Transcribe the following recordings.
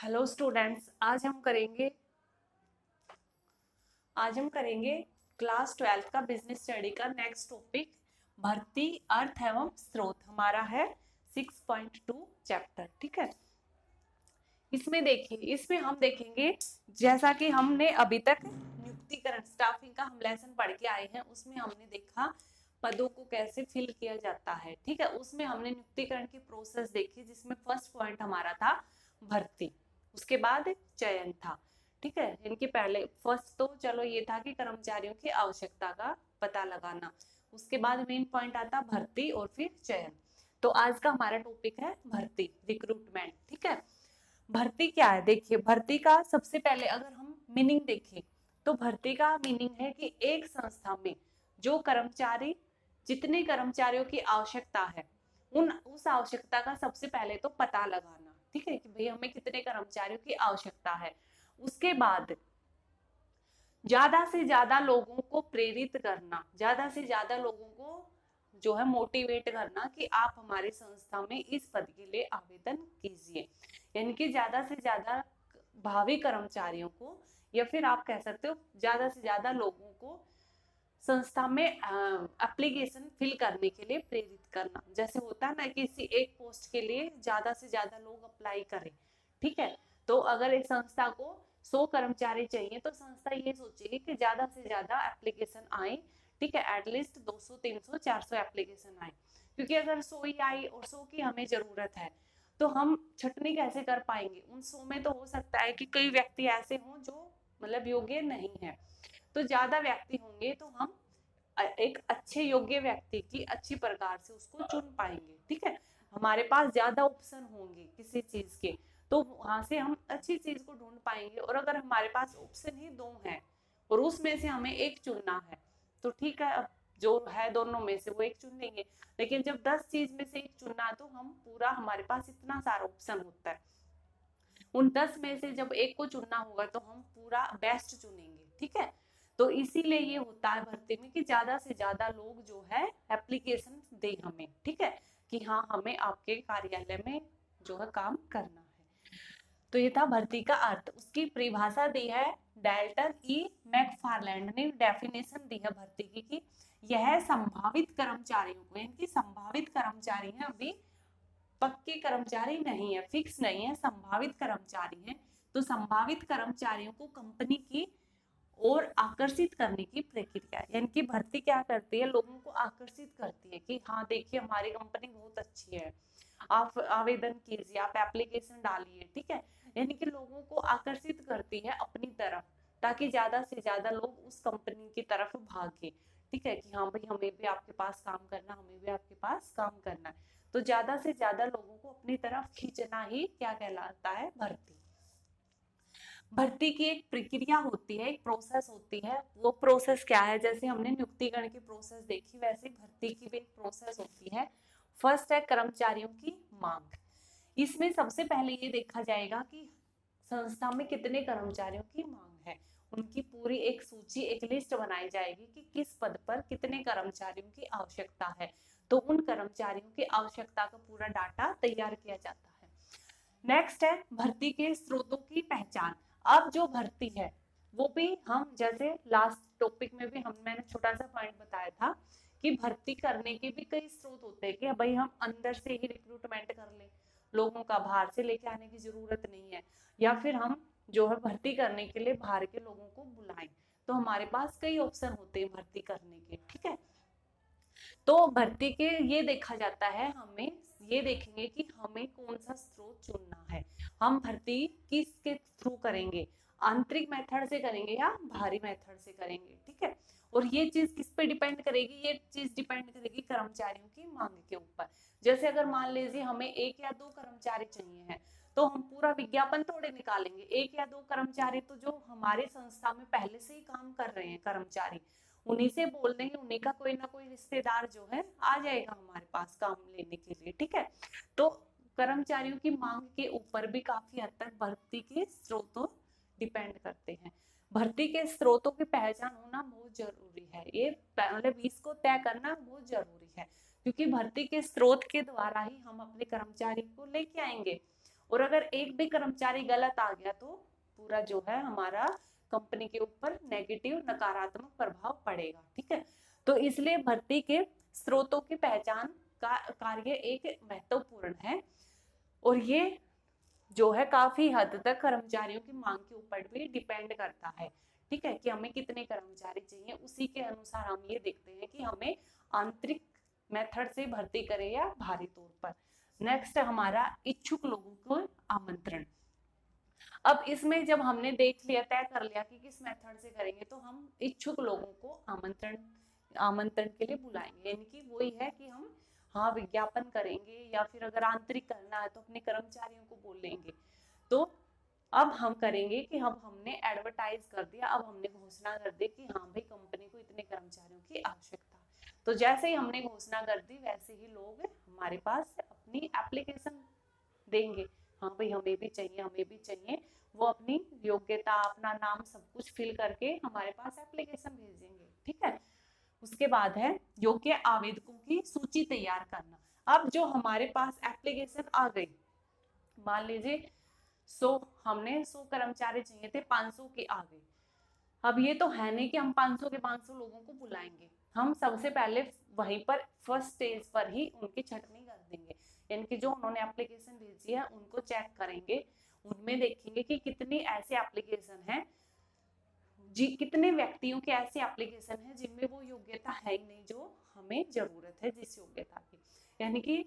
Hello students, आज हम करेंगे क्लास 12th का बिजनेस स्टडी का नेक्स्ट टॉपिक भर्ती अर्थ एवं स्रोत। हमारा है 6.2 चैप्टर। ठीक है, इसमें हम देखेंगे जैसा कि हमने अभी तक नियुक्तिकरण स्टाफिंग का हम लेसन पढ़ के आए हैं, उसमें हमने देखा पदों को कैसे फिल किया जाता है। ठीक है, उसमें हमने नियुक्तिकरण की प्रोसेस देखी, जिसमें फर्स्ट पॉइंट हमारा था भर्ती, उसके बाद चयन था। ठीक है, इनके पहले फर्स्ट तो चलो ये था कि कर्मचारियों की आवश्यकता का पता लगाना, उसके बाद मेन पॉइंट आता भर्ती और फिर चयन। तो आज का हमारा टॉपिक है भर्ती, रिक्रूटमेंट। ठीक है, भर्ती क्या है? देखिए, भर्ती का सबसे पहले अगर हम मीनिंग देखें तो भर्ती का मीनिंग है कि एक संस्था में जो कर्मचारी, जितने कर्मचारियों की आवश्यकता है उस आवश्यकता का सबसे पहले तो पता लगाना। ठीक है, कि भाई हमें कितने कर्मचारियों की आवश्यकता है। उसके बाद ज्यादा से ज्यादा लोगों को प्रेरित करना, ज्यादा से ज्यादा लोगों को जो है मोटिवेट करना कि आप हमारी संस्था में इस पद के लिए आवेदन कीजिए। यानी कि ज्यादा से ज्यादा भावी कर्मचारियों को, या फिर आप कह सकते हो ज्यादा से ज्यादा लोगों को संस्था में एप्लीकेशन फिल करने के लिए प्रेरित करना। जैसे होता है ना, किसी एक पोस्ट के लिए ज्यादा से ज्यादा लोग अप्लाई करें। ठीक है, तो अगर एक संस्था को 100 कर्मचारी चाहिए तो संस्था ये सोचेगी कि ज्यादा से ज्यादा एप्लीकेशन आए। ठीक है, एटलीस्ट 200 300 400 एप्लीकेशन आए, क्योंकि अगर 100 ही आई और 100 की हमें जरूरत है तो हम छटनी कैसे कर पाएंगे? उन 100 में तो हो सकता है कि कई व्यक्ति ऐसे हों जो मतलब योग्य नहीं है, तो ज्यादा व्यक्ति होंगे तो हम एक अच्छे योग्य व्यक्ति की अच्छी प्रकार से उसको चुन पाएंगे। ठीक है, हमारे पास ज्यादा ऑप्शन होंगे किसी चीज के, तो वहां से हम अच्छी चीज को ढूंढ पाएंगे। और अगर हमारे पास ऑप्शन ही 2 हैं और उसमें से हमें एक चुनना है तो ठीक है, अब जो है दोनों में से वो एक चुन लेंगे। लेकिन जब 10 चीज में से एक चुनना है तो हम पूरा, हमारे पास इतना सारा ऑप्शन होता है, उन 10 में से जब एक को चुनना होगा तो हम पूरा बेस्ट चुनेंगे। ठीक है, तो इसीलिए ये होता है भर्ती में कि ज्यादा से ज्यादा लोग जो है एप्लीकेशन दे हमें। ठीक है, कि हाँ हमें आपके कार्यालय में जो है काम करना है। तो ये था भर्ती का अर्थ। उसकी परिभाषा दी है डेल्टन ई मैकफार्लैंड ने, डेफिनेशन दी है भर्ती की कि यह संभावित कर्मचारियों को, यानी कि संभावित कर्मचारी है, अभी पक्के कर्मचारी नहीं है, फिक्स नहीं है, संभावित कर्मचारी है। तो संभावित कर्मचारियों को कंपनी की और आकर्षित करने की प्रक्रिया, यानी कि भर्ती क्या करती है, लोगों को आकर्षित करती है कि हाँ देखिए हमारी कंपनी बहुत अच्छी है, आप आवेदन कीजिए, आप एप्लीकेशन डालिए। ठीक है, यानी कि लोगों को आकर्षित करती है अपनी तरफ, ताकि ज्यादा से ज्यादा लोग उस कंपनी की तरफ भागे। ठीक है, कि हाँ भाई हमें भी आपके पास काम करना, हमें भी आपके पास काम करना है। तो ज्यादा से ज्यादा लोगों को अपनी तरफ खींचना ही क्या कहलाता है? भर्ती। भर्ती की एक प्रक्रिया होती है, एक प्रोसेस होती है। वो प्रोसेस क्या है? जैसे हमने नियुक्तिकरण की प्रोसेस देखी, वैसे भर्ती की भी एक प्रोसेस होती है। फर्स्ट है कर्मचारियों की मांग। इसमें सबसे पहले ये देखा जाएगा कि संस्था में कितने कर्मचारियों की मांग है। उनकी पूरी एक सूची, एक लिस्ट बनाई जाएगी कि किस पद पर कितने कर्मचारियों की आवश्यकता है। तो उन कर्मचारियों की आवश्यकता का पूरा डाटा तैयार किया जाता है। नेक्स्ट है भर्ती के स्रोतों की पहचान। अब जो भर्ती है वो भी हम, जैसे लास्ट टॉपिक में भी मैंने छोटा सा पॉइंट बताया था कि भर्ती करने के भी कई स्रोत होते हैं कि भाई हम अंदर से ही रिक्रूटमेंट कर ले, लोगों का बाहर से लेके आने की जरूरत नहीं है, या फिर हम जो है भर्ती करने के लिए बाहर के लोगों को बुलाएं। तो हमारे पास कई ऑप्शन होते हैं भर्ती करने के। ठीक है, तो भर्ती के ये देखा जाता है, हमें ये देखेंगे कि हमें कौन सा स्रोत चुनना है, हम भर्ती किसके थ्रू करेंगे, आंतरिक मेथड से करेंगे या बाहरी मेथड से करेंगे। ठीक है, और ये चीज किस पे डिपेंड करेगी? ये चीज डिपेंड करेगी कर्मचारियों की मांग के ऊपर। जैसे अगर मान लीजिए हमें 1 या 2 कर्मचारी चाहिए हैं, तो हम पूरा विज्ञापन थोड़े निकालेंगे। 1 या 2 कर्मचारी तो जो हमारे संस्था में पहले से ही काम कर रहे हैं कर्मचारी, उन्हीं से बोल देंगे, उन्हीं का कोई ना कोई रिश्तेदार जो है आ जाएगा हमारे पास काम लेने के लिए। ठीक है, तो कर्मचारियों की मांग के ऊपर भी काफी हद तक भर्ती के स्रोतों डिपेंड करते हैं। भर्ती के स्रोतों की पहचान होना बहुत जरूरी है, ये मतलब इसको तय करना बहुत जरूरी है, क्योंकि भर्ती के स्रोत के द्वारा ही हम अपने कर्मचारी को लेके आएंगे। और अगर एक भी कर्मचारी गलत आ गया तो पूरा जो है हमारा कंपनी के ऊपर नेगेटिव नकारात्मक प्रभाव पड़ेगा। ठीक है, तो इसलिए भर्ती के स्रोतों की पहचान का कार्य एक महत्वपूर्ण है और ये जो है काफी हद तक कर्मचारियों की मांग के ऊपर भी डिपेंड करता है। ठीक है, कि हमें कितने कर्मचारी चाहिए, उसी के अनुसार हम ये देखते हैं कि हमें आंतरिक मेथड से भर्ती करें या बाहरी तौर पर। नेक्स्ट हमारा इच्छुक लोगों को आमंत्रण। अब इसमें जब हमने देख लिया, तय कर लिया कि किस मेथड से करेंगे, तो हम इच्छुक लोगों को आमंत्रण के लिए बुलाएंगे। यानी कि वही है कि हम हाँ विज्ञापन करेंगे या फिर अगर आंतरिक करना है तो अपने कर्मचारियों को बोलेंगे। तो अब हम करेंगे कि हमने एडवर्टाइज कर दिया, अब हमने घोषणा कर दी कि हाँ भाई कंपनी को इतने कर्मचारियों की आवश्यकता है। तो जैसे ही हमने घोषणा कर दी वैसे ही लोग हमारे पास अपनी एप्लीकेशन देंगे, हाँ भाई हमें भी चाहिए हमें भी चाहिए। वो अपनी योग्यता अपना नाम सब कुछ फिल करके हमारे पास एप्लीकेशन भेजेंगे। ठीक है, उसके बाद है योग्य आवेदकों की सूची तैयार करना। अब जो हमारे पास एप्लीकेशन आ गई, मान लीजिए 100 हमने 100 कर्मचारी चाहिए थे, 500 के आ गए। अब ये तो है नहीं कि हम 500 के 500 लोगों को बुलाएंगे, हम सबसे पहले वहीं पर फर्स्ट स्टेज पर ही उनकी छटनी कर देंगे। यानी कि जो उन्होंने एप्लीकेशन भेजी है उनको चेक करेंगे, उनमें देखेंगे कि कितनी ऐसे एप्लीकेशन है जी, कितने व्यक्तियों की ऐसी एप्लीकेशन है जिनमें वो योग्यता है ही नहीं जो हमें जरूरत है जिस योग्यता की। यानी कि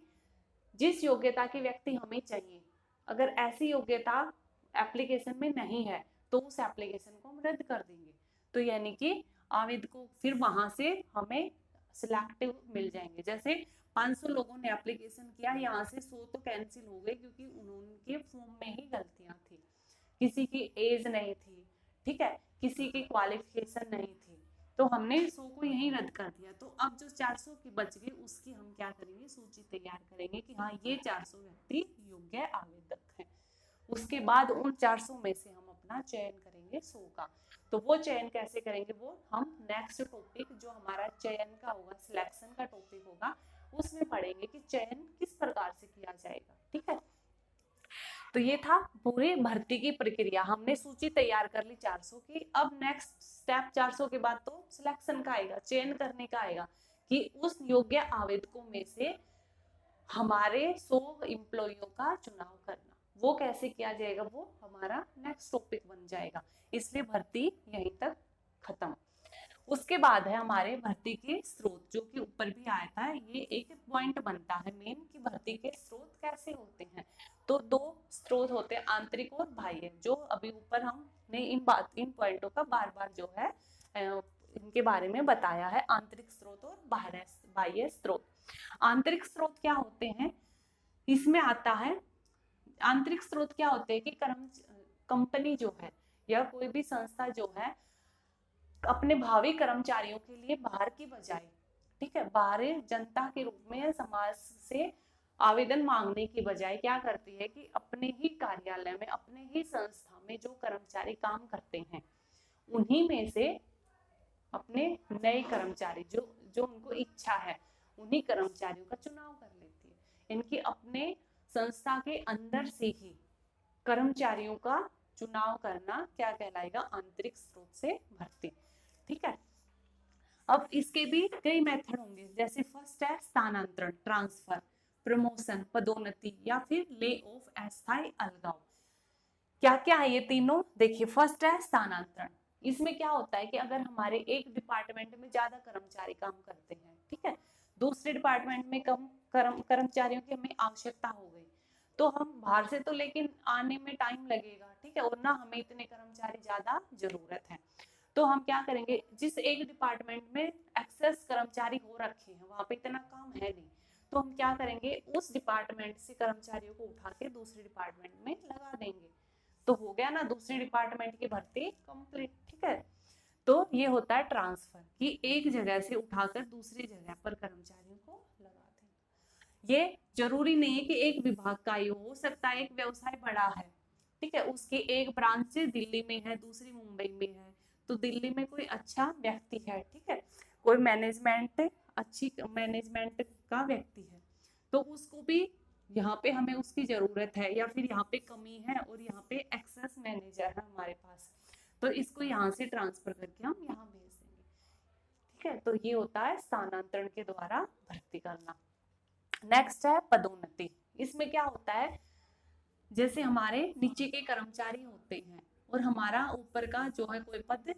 जिस योग्यता की व्यक्ति हमें चाहिए, अगर ऐसी योग्यता एप्लीकेशन में नहीं है तो उस एप्लीकेशन को हम रद्द कर देंगे। तो यानी कि आवेदकों फिर वहां से हमें सिलेक्टिव मिल जाएंगे। जैसे 500 लोगों ने एप्लीकेशन किया, यहाँ से 100 तो कैंसिल हो गए क्योंकि उनके फॉर्म में ही गलतियां थी, किसी की एज नहीं थी, ठीक है, किसी की क्वालिफिकेशन नहीं थी, तो हमने 100 को यही रद्द कर दिया। तो अब जो 400 की बच गई उसकी हम क्या करेंगे, सूची तैयार करेंगे कि हाँ ये 400 व्यक्ति योग्य आवेदक हैं। उसके बाद उन 400 में से हम अपना चयन करेंगे 100 का। तो वो चयन कैसे करेंगे वो हम नेक्स्ट टॉपिक जो हमारा चयन का होगा, सिलेक्शन का टॉपिक होगा, उसमें पढ़ेंगे कि चयन किस प्रकार से किया जाएगा। ठीक है, तो ये था पूरी भर्ती की प्रक्रिया। हमने सूची तैयार कर ली 400 की। अब नेक्स्ट स्टेप 400 के बाद तो सिलेक्शन का आएगा, चयन करने का आएगा कि उस योग्य आवेदकों में से हमारे 100 एम्प्लॉइयों का चुनाव करना। वो कैसे किया जाएगा वो हमारा नेक्स्ट टॉपिक बन जाएगा। इसलिए भर्ती यहीं तक खत्म। उसके बाद है हमारे भर्ती के स्रोत, जो कि ऊपर भी आया था, ये एक पॉइंट बनता है मेन कि भर्ती के स्रोत कैसे होते हैं। तो 2 स्रोत होते हैं, आंतरिक और बाह्य, जो अभी ऊपर हमने इन पॉइंटों का बार बार जो है इनके बारे में बताया है, आंतरिक स्रोत और बाह्य स्रोत। आंतरिक स्रोत क्या होते हैं, इसमें आता है आंतरिक स्रोत क्या होते हैं कि कंपनी जो है या कोई भी संस्था जो है अपने भावी कर्मचारियों के लिए बाहर की बजाय, ठीक है, बाहरी जनता के रूप में समाज से आवेदन मांगने की बजाय क्या करती है कि अपने ही कार्यालय में अपने ही संस्था में जो कर्मचारी काम करते हैं उन्हीं में से अपने नए कर्मचारी जो जो उनको इच्छा है उन्हीं कर्मचारियों का चुनाव कर लेती है। इनकी अपने संस्था के अंदर से ही कर्मचारियों का चुनाव करना क्या कहलाएगा, आंतरिक स्रोत से भर्ती। ठीक है, अब इसके भी कई मेथड होंगे, जैसे फर्स्ट है स्थानांतरण, ट्रांसफर, प्रमोशन, पदोन्नति या फिर ले ऑफ, अस्थायी अलगाव। क्या क्या है ये तीनों, देखिए फर्स्ट है स्थानांतरण। इसमें क्या होता है कि अगर हमारे एक डिपार्टमेंट में ज्यादा कर्मचारी काम करते हैं, ठीक है, दूसरे डिपार्टमेंट में कम कर्मचारियों की हमें आवश्यकता हो गई, तो हम बाहर से तो लेकिन आने में टाइम लगेगा, ठीक है, और ना हमें इतने कर्मचारी ज्यादा जरूरत है। तो हम क्या करेंगे, जिस एक डिपार्टमेंट में एक्सेस कर्मचारी हो रखे हैं वहां पे इतना काम है नहीं, तो हम क्या करेंगे उस डिपार्टमेंट से कर्मचारियों को उठा के दूसरे डिपार्टमेंट में लगा देंगे। तो हो गया ना दूसरी डिपार्टमेंट की भर्ती कंप्लीट। ठीक है, तो ये होता है ट्रांसफर, कि एक जगह से उठाकर दूसरी जगह पर कर्मचारियों को लगा देना। ये जरूरी नहीं है कि एक विभाग का ही हो सकता है एक व्यवसाय बड़ा है, ठीक है, उसकी एक ब्रांच दिल्ली में है दूसरी मुंबई में है, तो दिल्ली में कोई अच्छा व्यक्ति है, ठीक है, कोई मैनेजमेंट अच्छी मैनेजमेंट का व्यक्ति है, तो उसको भी यहाँ पे हमें उसकी जरूरत है, या फिर यहाँ पे कमी है और यहाँ पे एक्सेस मैनेजर है हमारे पास, तो इसको यहाँ से ट्रांसफर करके हम यहाँ भेज देंगे। ठीक है, तो ये होता है स्थानांतरण के द्वारा भर्ती करना। नेक्स्ट है पदोन्नति। इसमें क्या होता है, जैसे हमारे नीचे के कर्मचारी होते हैं और हमारा ऊपर का जो है कोई पद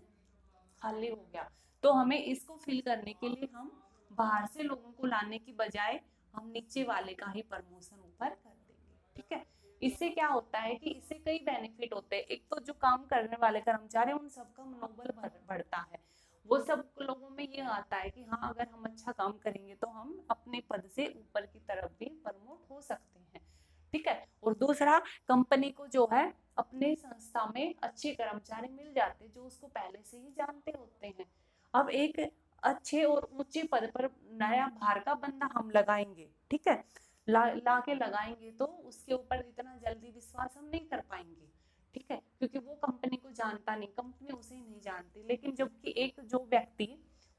खाली हो गया, तो हमें इसको फिल करने के लिए हम बाहर से लोगों को लाने की बजाय हम नीचे वाले का ही प्रमोशन ऊपर कर देंगे। ठीक है, इससे क्या होता है कि इससे कई बेनिफिट होते हैं। एक तो जो काम करने वाले कर्मचारी उन सबका मनोबल बढ़ता है, वो सब लोगों में ये आता है कि हाँ अगर हम अच्छा काम करेंगे तो हम अपने पद से ऊपर की तरफ भी प्रमोट हो सकते हैं। ठीक है, और दूसरा, कंपनी को जो है अपने संस्था में अच्छे कर्मचारी मिल जाते जो उसको पहले से ही जानते होते हैं। अब एक अच्छे और ऊंचे पद पर नया बाहर का बंदा हम लगाएंगे, ठीक है, ला के लगाएंगे तो उसके ऊपर इतना जल्दी विश्वास हम नहीं कर पाएंगे। ठीक है, क्योंकि वो कंपनी को जानता नहीं, कंपनी उसे नहीं जानती। लेकिन जबकि एक जो व्यक्ति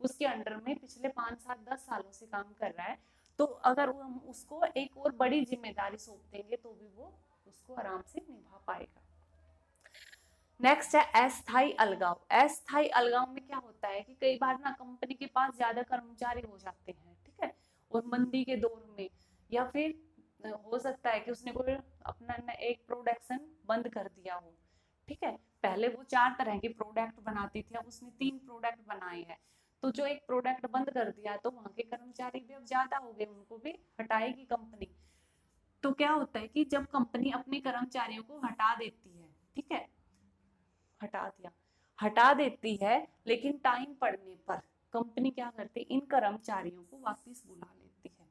उसके अंडर में पिछले 5 7 10 सालों से काम कर रहा है, तो अगर हम उसको एक और बड़ी जिम्मेदारी सौंप देंगे तो भी वो उसको आराम से निभा पाएगा। नेक्स्ट है अस्थायी अलगाव। अस्थायी अलगाव में क्या होता है कि कई बार ना कंपनी के पास ज्यादा कर्मचारी हो जाते हैं, ठीक है, और मंदी के दौर में, या फिर हो सकता है कि उसने कोई अपना एक प्रोडक्शन बंद कर दिया हो। ठीक है, पहले वो 4 तरह के प्रोडक्ट बनाती थी, अब उसने 3 प्रोडक्ट बनाए हैं, तो जो एक प्रोडक्ट बंद कर दिया तो वहां के कर्मचारी भी अब ज्यादा हो गए, उनको भी हटाएगी कंपनी। तो क्या होता है कि जब कंपनी अपने कर्मचारियों को हटा देती है, ठीक है, हटा देती है, लेकिन टाइम पड़ने पर कंपनी क्या करती है, इन कर्मचारियों को वापस बुला लेती है।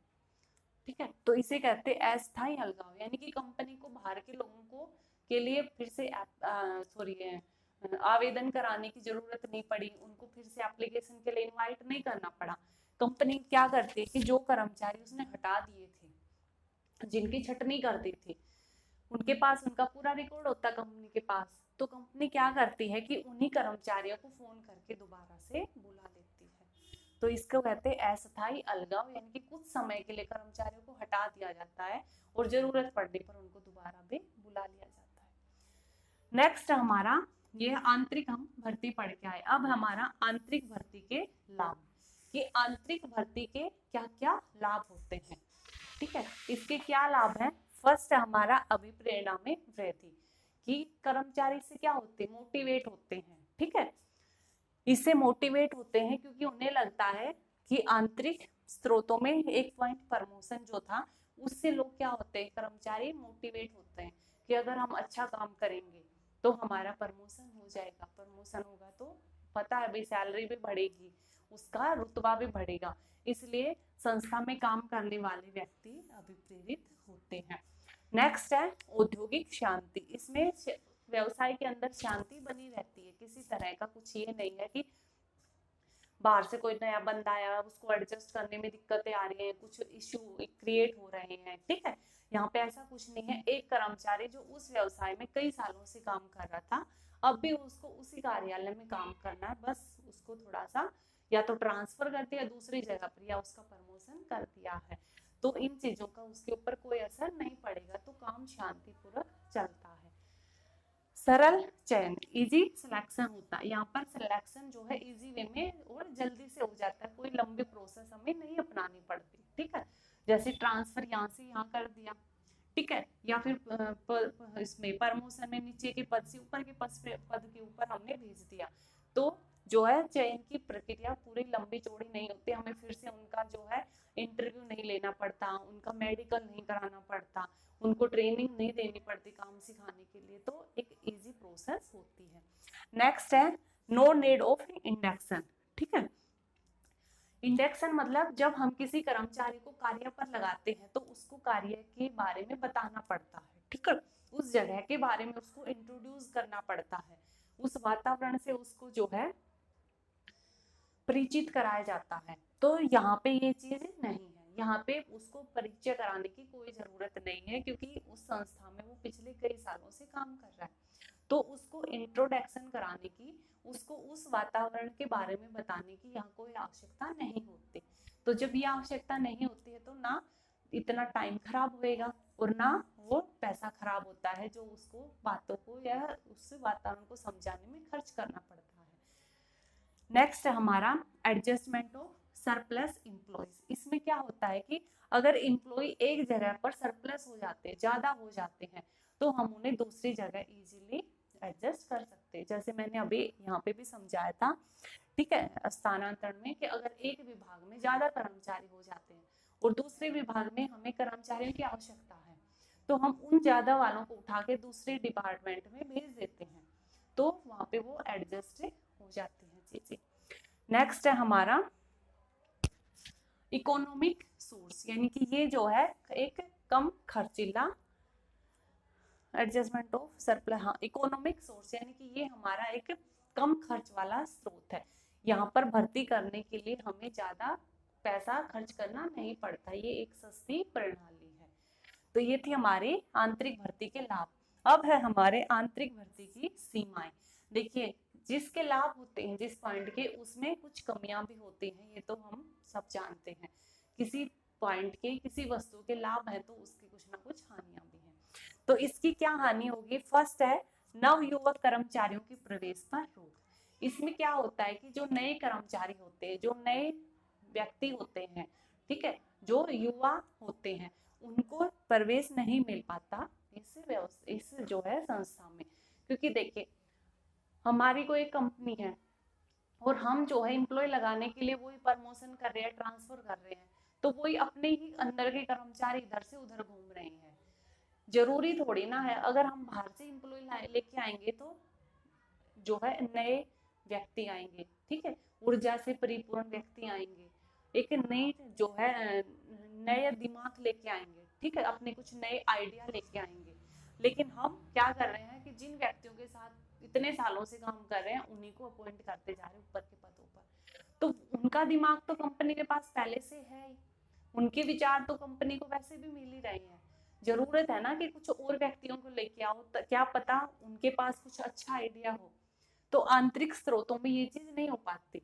ठीक है, तो इसे कहते हैं अस्थायी अलगाव, यानी कि कंपनी को बाहर के लोगों को के लिए फिर से आवेदन कराने की जरूरत नहीं पड़ी, उनको फिर से एप्लीकेशन के लिए इनवाइट नहीं करना पड़ा। कंपनी क्या करती है कि जो कर्मचारी उसने हटा दिए थे, जिनकी छटनी कर दी थी, उनके पास उनका पूरा रिकॉर्ड होता कंपनी के पास, तो कंपनी क्या करती है कि उन्हीं कर्मचारियों को फोन करके दोबारा से बुला लेती है। तो इसको कहते हैं अस्थायी अलगाव, यानी कि कुछ समय के लिए कर्मचारियों को हटा दिया जाता है और जरूरत पड़ने पर उनको दोबारा भी बुला लिया जाता है। नेक्स्ट हमारा ये आंतरिक हम भर्ती पढ़ के आए। अब हमारा आंतरिक भर्ती के लाभ, कि आंतरिक भर्ती के क्या क्या लाभ होते हैं। ठीक है, इसके क्या लाभ हैं। फर्स्ट हमारा अभिप्रेरणा में वृद्धि, कि कर्मचारी से क्या होते हैं, मोटिवेट होते हैं। ठीक है, इससे मोटिवेट होते हैं क्योंकि उन्हें लगता है कि आंतरिक स्रोतों में एक पॉइंट प्रमोशन जो था उससे लोग क्या होते हैं, कर्मचारी मोटिवेट होते हैं कि अगर हम अच्छा काम करेंगे तो हमारा प्रमोशन हो जाएगा, प्रमोशन होगा तो पता है भाई सैलरी भी बढ़ेगी, उसका रुतबा भी बढ़ेगा, इसलिए संस्था में काम करने वाले व्यक्ति अभिप्रेरित होते हैं। नेक्स्ट है औद्योगिक शांति। इसमें व्यवसाय के अंदर शांति बनी रहती है, किसी तरह का कुछ ये नहीं है कि बाहर से कोई नया बंदा आया उसको एडजस्ट करने में दिक्कतें आ रही हैं, कुछ इश्यू क्रिएट हो रहे हैं। ठीक है, यहाँ पे ऐसा कुछ नहीं है। एक कर्मचारी जो उस व्यवसाय में कई सालों से काम कर रहा था, अब भी उसको उसी कार्यालय में काम करना है, बस उसको थोड़ा सा या तो ट्रांसफर कर दिया दूसरी जगह पर या उसका प्रमोशन कर दिया है, तो इन चीजों का उसके ऊपर कोई असर नहीं पड़ेगा, तो काम शांतिपूर्वक चलता है। सरल चयन, इजी सिलेक्शन होता है, यहाँ पर सिलेक्शन जो है इजी वे में और जल्दी से हो जाता है, कोई लंबी प्रोसेस हमें नहीं अपनानी पड़ती। ठीक है, जैसे ट्रांसफर यहाँ से यहाँ कर दिया, ठीक है, या फिर इसमें प्रमोशन में नीचे के पद से ऊपर के पद के ऊपर हमने भेज दिया, तो जो है चयन की प्रक्रिया पूरी लंबी चौड़ी नहीं होती, हमें फिर से उनका जो है इंटरव्यू नहीं लेना पड़ता, उनका मेडिकल नहीं कराना पड़ता, उनको ट्रेनिंग नहीं देनी पड़ती काम सिखाने के लिए, तो एक इजी प्रोसेस होती है। नेक्स्ट है नो नीड ऑफ इंडक्शन। ठीक है, इंडक्शन मतलब जब हम किसी कर्मचारी को कार्य पर लगाते हैं तो उसको कार्य के बारे में बताना पड़ता है। ठीक है, उस जगह के बारे में उसको इंट्रोड्यूस करना पड़ता है, उस वातावरण से उसको जो है परिचित कराया जाता है। तो यहाँ पे ये चीज नहीं है, यहाँ पे उसको परिचय कराने की कोई जरूरत नहीं है, क्योंकि उस संस्था में वो पिछले कई सालों से काम कर रहा है, तो उसको इंट्रोडक्शन कराने की, उसको उस वातावरण के बारे में बताने की यहाँ कोई आवश्यकता नहीं होती। तो जब ये आवश्यकता नहीं होती है तो ना इतना टाइम खराब होएगा और ना वो पैसा खराब होता है जो उसको बातों को या उस वातावरण को समझाने में खर्च करना पड़ता है। नेक्स्ट है हमारा एडजस्टमेंट ऑफ सरप्लस इम्प्लॉयज। इसमें क्या होता है कि अगर इम्प्लॉय एक जगह पर सरप्लस हो जाते हैं, ज्यादा हो जाते हैं, तो हम उन्हें दूसरी जगह इजीली एडजस्ट कर सकते हैं। जैसे मैंने अभी यहाँ पे भी समझाया था, ठीक है, स्थानांतरण में, कि अगर एक विभाग में ज्यादा कर्मचारी हो जाते हैं और दूसरे विभाग में हमें कर्मचारियों की आवश्यकता है, तो हम उन ज्यादा वालों को उठा के दूसरे डिपार्टमेंट में भेज देते हैं, तो वहां पे वो एडजस्ट हो जाती है चीजें। नेक्स्ट है हमारा इकोनॉमिक सोर्स, यानी कि ये जो है एक कम खर्चीला, एडजस्टमेंट ऑफ सरप्लस, हाँ, इकोनॉमिक सोर्स यानी कि ये हमारा एक कम खर्च वाला स्रोत है। यहाँ पर भर्ती करने के लिए हमें ज्यादा पैसा खर्च करना नहीं पड़ता, ये एक सस्ती प्रणाली है। तो ये थी हमारी आंतरिक भर्ती के लाभ। अब है हमारे आंतरिक भर्ती की सीमाएं। देखिए, जिसके लाभ होते हैं जिस पॉइंट के, उसमें कुछ कमियां भी होती हैं, ये तो हम सब जानते हैं। किसी पॉइंट के, किसी वस्तु के लाभ है तो उसकी कुछ ना कुछ हानियां भी हैं। तो इसकी क्या हानि होगी? फर्स्ट है नव युवक कर्मचारियों के प्रवेश पर रोक। इसमें क्या होता है कि जो नए कर्मचारी होते हैं, जो नए व्यक्ति होते हैं, ठीक है, जो युवा होते हैं, उनको प्रवेश नहीं मिल पाता इस जो है संस्था में। क्योंकि देखिए, हमारी कोई कंपनी है और हम जो है एम्प्लॉय लगाने के लिए वही प्रमोशन कर रहे हैं, ट्रांसफर कर रहे हैं, तो वही अपने ही अंदर के कर्मचारी इधर से उधर घूम रहे हैं। जरूरी थोड़ी ना है अगर हम बाहर से एम्प्लॉय लेके आएंगे तो जो है नए व्यक्ति आएंगे, ठीक है, ऊर्जा से परिपूर्ण व्यक्ति आएंगे, एक नई जो है नए दिमाग लेके आएंगे, ठीक है, अपने कुछ नए आइडिया लेके आएंगे। लेकिन हम क्या कर रहे हैं कि जिन व्यक्तियों के साथ इतने सालों से काम कर रहे हैं उन्हीं को अपॉइंट करते जा रहे हैं ऊपर के पदों पर। तो उनका दिमाग तो कंपनी के पास पहले से है ही, उनके विचार तो कंपनी को वैसे भी मिल ही रहे हैं। जरूरत है ना कि कुछ और व्यक्तियों को लेके आओ, क्या पता उनके पास कुछ अच्छा आइडिया हो। तो आंतरिक स्रोतों में ये चीज नहीं हो पाती,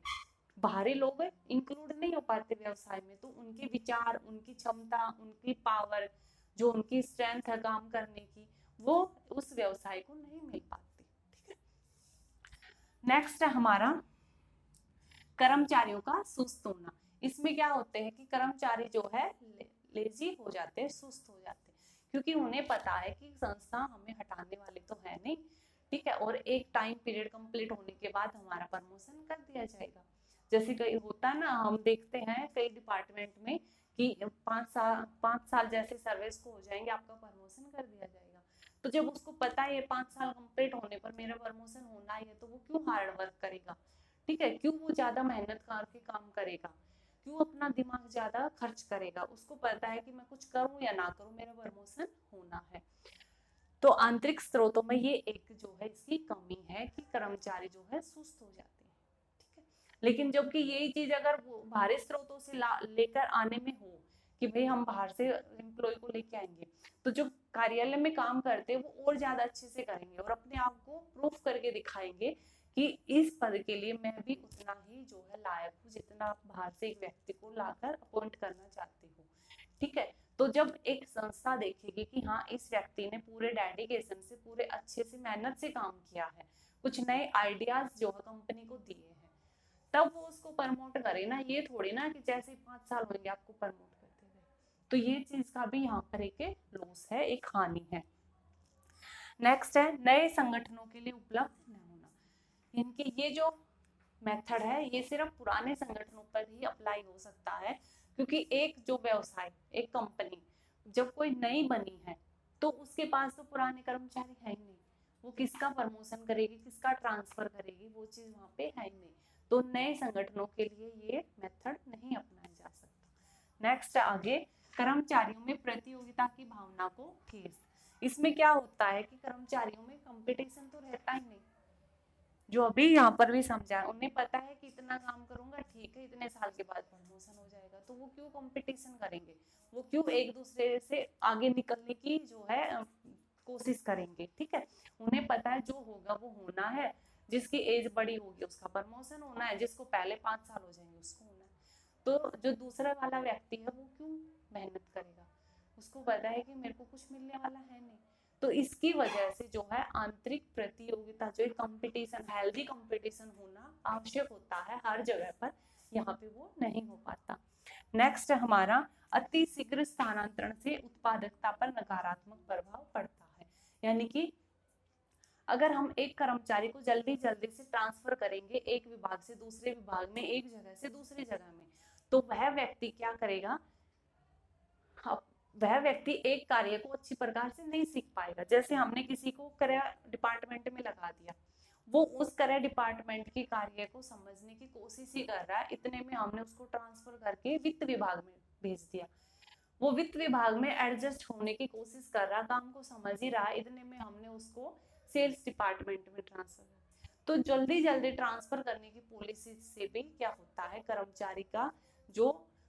बाहरी लोग इंक्लूड नहीं हो पाते व्यवसाय में, तो उनके विचार, उनकी क्षमता, उनकी पावर, जो उनकी स्ट्रेंथ है काम करने की, वो उस व्यवसाय को नहीं मिल पाती। ठीक है, नेक्स्ट है हमारा कर्मचारियों का सुस्त होना। इसमें क्या होते हैं कि कर्मचारी जो है लेजी हो जाते हैं, सुस्त हो जाते हैं, क्योंकि उन्हें पता है कि संस्था हमें हटाने वाले तो है नहीं, ठीक है, और एक टाइम पीरियड कंप्लीट होने के बाद हमारा प्रमोशन कर दिया जाएगा। जैसे कई होता है ना, हम देखते हैं कई डिपार्टमेंट में कि 5 साल जैसे सर्विस को हो जाएंगे, आपका प्रमोशन कर दिया जाएगा। तो जब उसको पता है ये 5 साल कंप्लीट होने पर मेरा प्रमोशन होना ही है, तो वो क्यों हार्ड वर्क करेगा, ठीक है, क्यों वो ज्यादा मेहनत करके काम करेगा, क्यों अपना दिमाग ज्यादा खर्च करेगा, उसको पता है कि मैं कुछ करूं या ना करूं मेरा प्रमोशन होना है। तो आंतरिक स्रोतों में ये एक जो है इसकी कमी है कि कर्मचारी जो है सुस्त हो जाते हैं, ठीक है। लेकिन जबकि यही चीज अगर बाहरी स्रोतों से लेकर आने में हो कि भाई हम बाहर से एम्प्लॉय को लेके आएंगे, तो जो कार्यालय में काम करते हैं वो और ज्यादा अच्छे से करेंगे और अपने आप को प्रूफ करके दिखाएंगे कि इस पद के लिए मैं भी उतना ही जो है लायक हूँ जितना आप बाहर से एक व्यक्ति को लाकर अपॉइंट करना चाहते हो, ठीक है। तो जब एक संस्था देखेगी कि हाँ इस व्यक्ति ने पूरे डेडिकेशन से, पूरे अच्छे से, मेहनत से काम किया है, कुछ नए आइडियाज जो है कंपनी को दिए हैं, तब वो उसको प्रमोट करे ना, ये थोड़ी ना कि जैसे 5 साल होंगे आपको प्रमोट करते हुए। तो ये चीज का भी यहाँ पर एक लॉस है, एक हानि है। नेक्स्ट है नए संगठनों के लिए उपलब्ध न होना। इनके ये जो मेथड है ये सिर्फ पुराने संगठनों पर ही अप्लाई हो सकता है, क्योंकि एक जो व्यवसाय, एक कंपनी जब कोई नई बनी है तो उसके पास तो पुराने कर्मचारी है ही नहीं, वो किसका प्रमोशन करेगी, किसका ट्रांसफर करेगी, वो चीज वहां पे है ही नहीं। तो नए संगठनों के लिए ये मेथड नहीं अपनाया जा सकता। नेक्स्ट आगे, कर्मचारियों में प्रतियोगिता की भावना को ठेस। इसमें क्या होता है कि कर्मचारियों में कंपटीशन तो रहता ही नहीं, जो अभी यहाँ पर भी समझा, उन्हें पता है कि इतना काम करूंगा ठीक है, इतने साल के बाद प्रमोशन हो जाएगा, तो वो क्यों कंपटीशन करेंगे, वो क्यों एक दूसरे से आगे निकलने की जो है कोशिश करेंगे, ठीक है। उन्हें पता है जो होगा वो होना है, जिसकी एज बड़ी होगी उसका प्रमोशन होना है, जिसको पहले 5 साल हो जाएंगे उसको होना है। तो जो दूसरा वाला व्यक्ति है वो क्यों मेहनत करेगा, उसको पता है कि मेरे को कुछ मिलने वाला है नहीं। तो इसकी वजह से जो है आंतरिक प्रतियोगिता, जो एक कंपटीशन, हेल्दी कंपटीशन होना आवश्यक होता है हर जगह पर, यहाँ पे वो नहीं हो पाता। नेक्स्ट हमारा अति शीघ्र स्थानांतरण से उत्पादकता पर नकारात्मक प्रभाव पड़ता है। यानी कि अगर हम एक कर्मचारी को जल्दी जल्दी से ट्रांसफर करेंगे एक विभाग से दूसरे विभाग में, एक जगह से दूसरी जगह में, तो वह व्यक्ति क्या करेगा, वह व्यक्ति एक कार्य को अच्छी प्रकार से नहीं सीख पाएगा। जैसे हमने किसी को करियर डिपार्टमेंट में लगा दिया, वो उस करियर डिपार्टमेंट के कार्य को समझने की कोशिश ही कर रहा है, इतने में हमने उसको ट्रांसफर करके वित्त विभाग में भेज दिया। वो वित्त विभाग में एडजस्ट होने की कोशिश कर रहा, काम को समझ ही रहा, इतने में हमने उसको सेल्स डिपार्टमेंट में ट्रांसफर किया। तो जल्दी जल्दी ट्रांसफर करने की पॉलिसी से भी क्या होता है, कर्मचारी का जो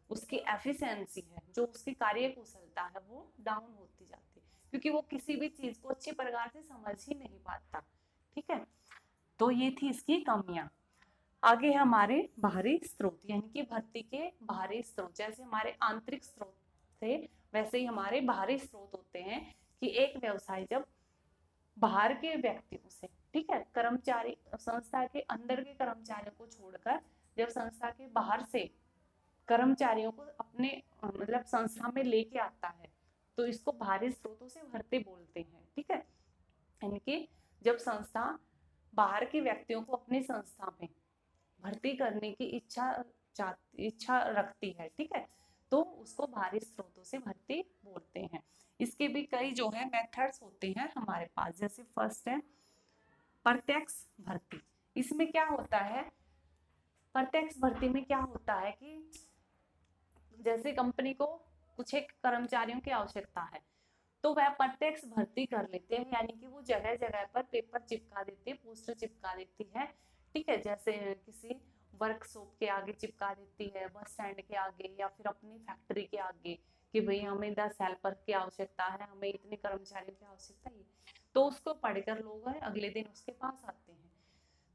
उसकी एफिशिएंसी है, जो उसकी कार्य कुशलता है, वो डाउन होती जाती है, क्योंकि वो किसी भी चीज को अच्छी प्रकार से समझ ही नहीं पाता। ठीक है, तो ये थी इसकी कमियां। आगे है हमारे बाहरी स्रोत, यानी कि भर्ती के बाहरी स्रोत। जैसे हमारे आंतरिक स्रोत थे, वैसे ही हमारे बाहरी स्रोत होते हैं कि एक व्यवसाय जब बाहर के व्यक्तियों से, ठीक है, कर्मचारी, संस्था के अंदर के कर्मचारियों को छोड़कर जब संस्था के बाहर से कर्मचारियों को अपने मतलब संस्था में लेके आता है, तो इसको बाहरी स्रोतों से भर्ती बोलते हैं। ठीक है, यानी कि जब संस्था बाहर के व्यक्तियों को अपनी संस्था में भर्ती करने की इच्छा रखती है, ठीक है, तो उसको बाहरी स्रोतों से भर्ती बोलते हैं। इसके भी कई जो है मेथड्स होते हैं हमारे पास। जैसे फर्स्ट है प्रत्यक्ष भर्ती। इसमें क्या होता है, प्रत्यक्ष भर्ती में क्या होता है कि जैसे कंपनी को कुछ एक कर्मचारियों की आवश्यकता है, तो वह प्रत्यक्ष भर्ती कर लेते हैं, यानी कि वो जगह जगह पर पेपर चिपका देती है, पोस्टर चिपका देती है। ठीक है, जैसे किसी वर्कशॉप के आगे चिपका देती है, बस स्टैंड के आगे, या फिर अपनी फैक्ट्री के आगे कि भाई हमें 10 हेल्पर की आवश्यकता है, हमें इतने कर्मचारियों की आवश्यकता है। तो उसको पढ़कर लोग अगले दिन उसके पास आते हैं।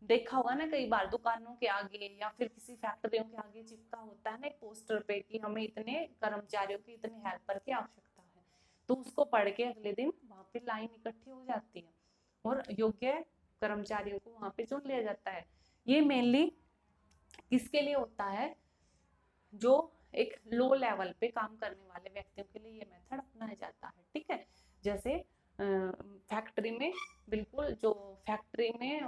देखा होगा ना, कई बार दुकानों के आगे या फिर किसी फैक्ट्रियों के आगे चिपका होता है ना एक पोस्टर पे कि हमें इतने कर्मचारियों की, इतने हेल्पर की आवश्यकता है। तो उसको पढ़ के अगले दिन वहां पे लाइन इकट्ठी हो जाती है और योग्य कर्मचारियों को वहां पे चुन लिया जाता है। ये मेनली किसके लिए होता है, जो एक लो लेवल पे काम करने वाले व्यक्तियों के लिए ये मेथड अपनाया जाता है। ठीक है, जैसे फैक्ट्री में, बिल्कुल जो फैक्ट्री में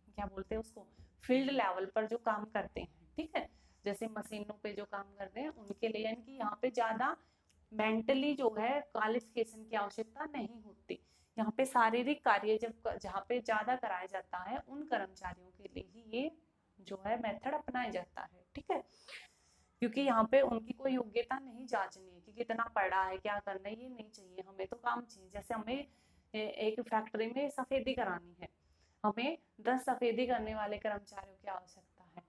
क्या बोलते हैं उसको, फील्ड लेवल पर जो काम करते हैं, ठीक है, जैसे मशीनों पे जो काम करते हैं उनके लिए, यानी कि यहाँ पे ज्यादा मेंटली जो है क्वालिफिकेशन की आवश्यकता नहीं होती। यहाँ पे शारीरिक कार्य जब जहाँ पे ज्यादा कराया जाता है उन कर्मचारियों के लिए ही ये जो है मेथड अपनाया जाता है। ठीक है, क्योंकि यहाँ पे उनकी कोई योग्यता नहीं जांचनी है कि कितना पढ़ा है, क्या करना है, ये नहीं चाहिए, हमें तो काम चाहिए। जैसे हमें एक फैक्ट्री में सफेदी करानी है, हमें 10 सफेदी करने वाले कर्मचारियों की आवश्यकता है,